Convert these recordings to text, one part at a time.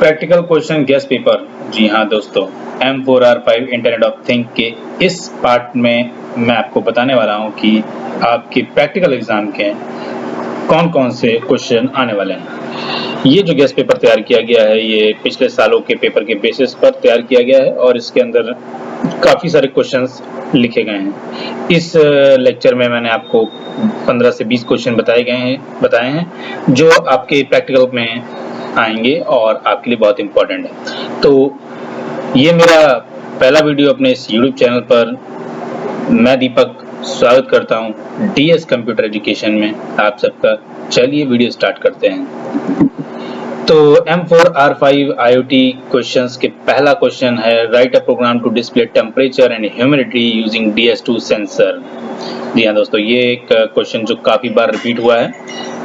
Practical question guess paper. जी हाँ दोस्तों, M4R5 इंटरनेट ऑफ थिंग के इस पार्ट में मैं आपको बताने वाला हूँ कि आपके प्रैक्टिकल एग्जाम के कौन कौन से क्वेश्चन आने वाले हैं। ये जो गेस्ट पेपर तैयार किया गया है ये पिछले सालों के पेपर के बेसिस पर तैयार किया गया है और इसके अंदर काफ़ी सारे क्वेश्चंस लिखे गए हैं। इस लेक्चर में मैंने आपको 15 से 20 क्वेश्चन बताए हैं जो आपके प्रैक्टिकल में आएंगे और आपके लिए बहुत इम्पोर्टेंट है। तो ये मेरा पहला वीडियो अपने इस YouTube चैनल पर। मैं दीपक स्वागत करता हूँ DS कंप्यूटर एजुकेशन में आप सबका। चलिए वीडियो स्टार्ट करते हैं। तो M4R5 IoT क्वेश्चंस के पहला क्वेश्चन है write a program to display temperature and humidity using DS2 sensor. जी हाँ दोस्तों, ये एक क्वेश्चन जो काफ़ी बार रिपीट हुआ है।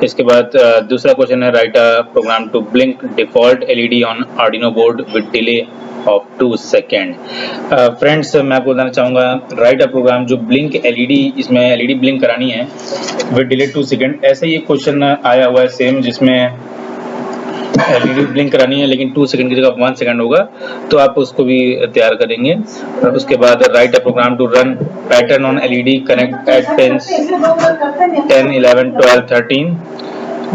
इसके बाद दूसरा क्वेश्चन है write a program to blink default LED on Arduino board with delay of 2 second. Friends, मैं आपको बताना चाहूँगा राइट अ प्रोग्राम जो ब्लिंक LED, इसमें LED ब्लिंक करानी है विद डिले 2 सेकेंड। ऐसे ही क्वेश्चन आया हुआ है सेम, जिसमें LED ब्लिंक करानी है लेकिन 2 सेकंड की जगह 1 सेकंड होगा, तो आप उसको भी तैयार करेंगे। और उसके बाद write a program to run pattern on LED connect at pins 10, 11, 12, 13।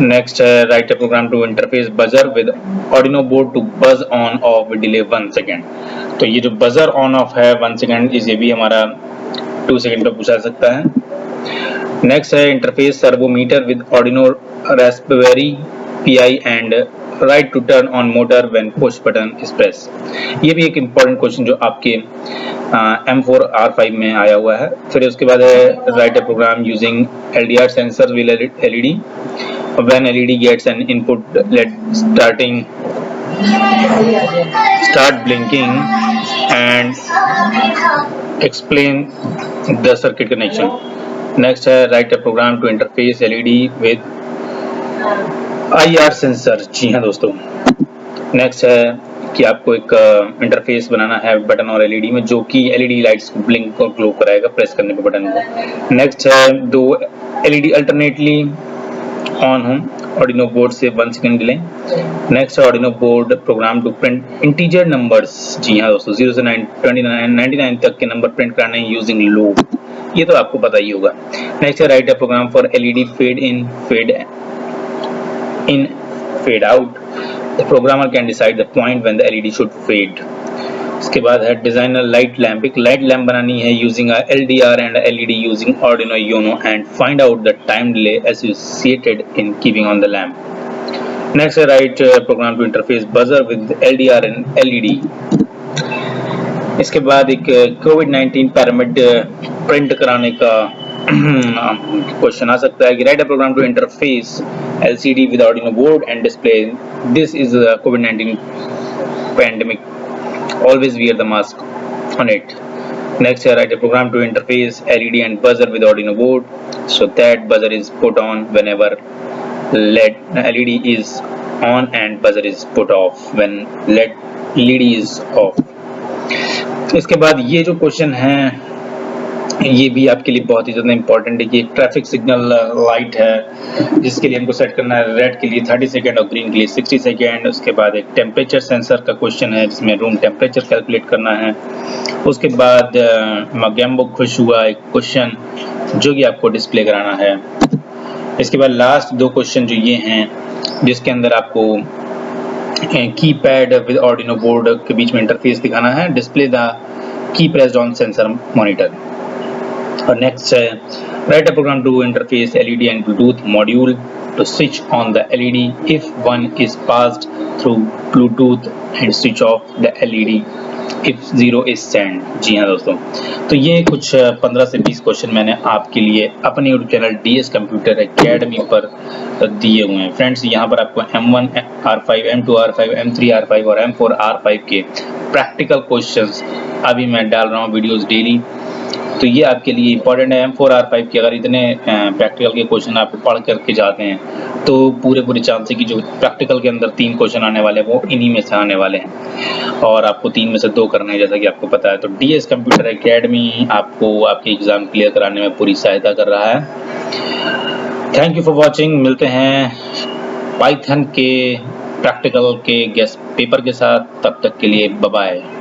Next है write a program to interface buzzer with Arduino board to buzz on off with delay 1 second. तो ये जो बजर ऑन ऑफ है 1 second, ये भी हमारा 2 second पर पूछा सकता है। नेक्स्ट है interface servomotor with Arduino Raspberry PI and write to turn on motor when push button is press. ये भी एक इम्पॉर्टेंट क्वेश्चन जो आपके M4R5 में आया हुआ है। फिर उसके बाद है write a program using LDR sensor with LED when LED gets an input let start blinking and explain the circuit connection. Next है write a program to interface LED with IR sensor. जी हाँ दोस्तों। Next है कि आपको एक interface बनाना है button और LED में, जो कि LED लाइट्स को ब्लिंक और ग्लो कराएगा प्रेस करने पे बटन को। नेक्स्ट है दो LED अल्टरनेटली ऑन हो आर्डिनो बोर्ड से 1 सेकंड डिले। नेक्स्ट है Arduino board program to print integer numbers. जी हाँ दोस्तों, 0 से 99 तक के नंबर प्रिंट करने हैं यूजिंग लूप। ये तो आपको पता ही होगा। नेक्स्ट है write a program for LED fade in fade out. The programmer can decide the point when the LED should fade. इसके बाद है डिजाइन लाइट लैम्प। एक लाइट लैम्प बनानी है using LDR and LED using Arduino Uno and find out the time delay associated in keeping on the lamp. Next है write program to interface buzzer with LDR and LED। इसके बाद एक COVID-19 pyramid print कराने का question आ सकता है कि write a program to interface LCD with Arduino board and display. This is a COVID-19 pandemic. Always wear the mask on it. Next, write a program to interface LED and buzzer with Arduino board, so that buzzer is put on whenever LED is on and buzzer is put off when LED is off. इसके बाद ये जो question है ये भी आपके लिए बहुत ही ज़्यादा इंपॉर्टेंट है कि एक ट्रैफिक सिग्नल लाइट है जिसके लिए हमको सेट करना है रेड के लिए 30 सेकेंड और ग्रीन के लिए 60 सेकेंड। उसके बाद एक टेम्परेचर सेंसर का क्वेश्चन है जिसमें रूम टेम्परेचर कैलकुलेट करना है। उसके बाद मैगेम्बो खुश हुआ एक क्वेश्चन जो कि आपको डिस्प्ले कराना है। इसके बाद लास्ट दो क्वेश्चन जो ये हैं जिसके अंदर आपको कीपैड विद आर्डिनो बोर्ड के बीच में इंटरफेस दिखाना है, display the key pressed on sensor monitor. और नेक्स्ट है write a program to interface LED and Bluetooth module to switch on the LED if one is passed through Bluetooth and switch off the LED if 0 is send. जी हाँ दोस्तों, तो ये कुछ 15 से 20 question मैंने आपके लिए अपने YouTube channel DS computer academy पर दिए हुए हैं। फ्रेंड्स, यहाँ पर आपको M1R5, M2R5, M3R5 और M4R5 के प्रैक्टिकल क्वेश्चंस अभी मैं डाल रहा हूँ वीडियोस डेली, तो ये आपके लिए इंपॉर्टेंट है। M4R5 के अगर इतने प्रैक्टिकल के क्वेश्चन आप पढ़ करके जाते हैं तो पूरे चांस है कि जो प्रैक्टिकल के अंदर 3 क्वेश्चन आने वाले हैं वो इन्हीं में से आने वाले हैं और आपको 3 में से 2 करने हैं, जैसा कि आपको पता है। तो DS कंप्यूटर एकेडमी आपको आपके एग्जाम क्लियर कराने में पूरी सहायता कर रहा है। Thank you for watching. मिलते हैं पाइथन के प्रैक्टिकल के गेस्ट पेपर के साथ। तब तक के लिए बाय बाय।